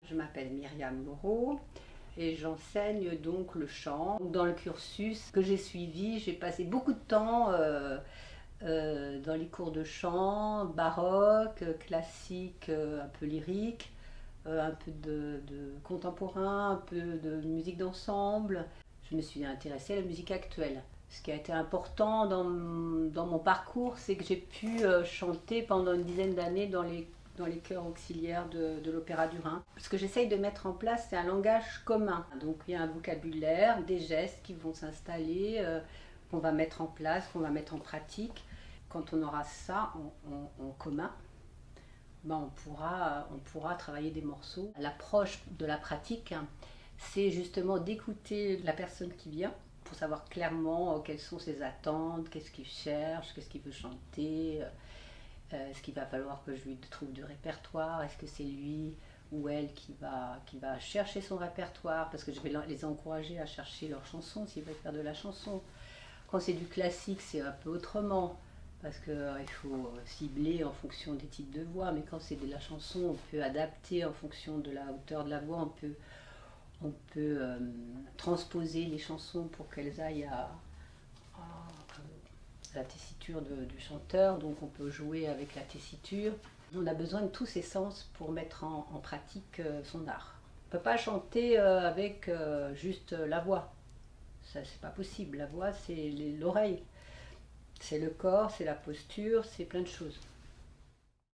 Je m'appelle Myriam Moreau et j'enseigne donc le chant. Dans le cursus que j'ai suivi, j'ai passé beaucoup de temps dans les cours de chant, baroque, classique, un peu lyrique, un peu de contemporain, un peu de musique d'ensemble. Je me suis intéressée à la musique actuelle. Ce qui a été important dans mon parcours, c'est que j'ai pu chanter pendant une dizaine d'années dans les chœurs auxiliaires de l'Opéra du Rhin. Ce que j'essaye de mettre en place, c'est un langage commun. Donc il y a un vocabulaire, des gestes qui vont s'installer, qu'on va mettre en place, qu'on va mettre en pratique. Quand on aura ça en commun, ben on pourra travailler des morceaux. L'approche de la pratique, hein, c'est justement d'écouter la personne qui vient pour savoir clairement quelles sont ses attentes, qu'est-ce qu'il cherche, qu'est-ce qu'il veut chanter, est-ce qu'il va falloir que je lui trouve du répertoire, est-ce que c'est lui ou elle qui va chercher son répertoire, parce que je vais les encourager à chercher leur chanson s'ils veulent faire de la chanson. Quand c'est du classique, c'est un peu autrement, parce qu'il faut cibler en fonction des types de voix, mais quand c'est de la chanson, on peut adapter en fonction de la hauteur de la voix, on peut transposer les chansons pour qu'elles aillent à la tessiture du chanteur, donc on peut jouer avec la tessiture. On a besoin de tous ces sens pour mettre en pratique son art. On ne peut pas chanter avec juste la voix, ça c'est pas possible. La voix c'est l'oreille, c'est le corps, c'est la posture, c'est plein de choses.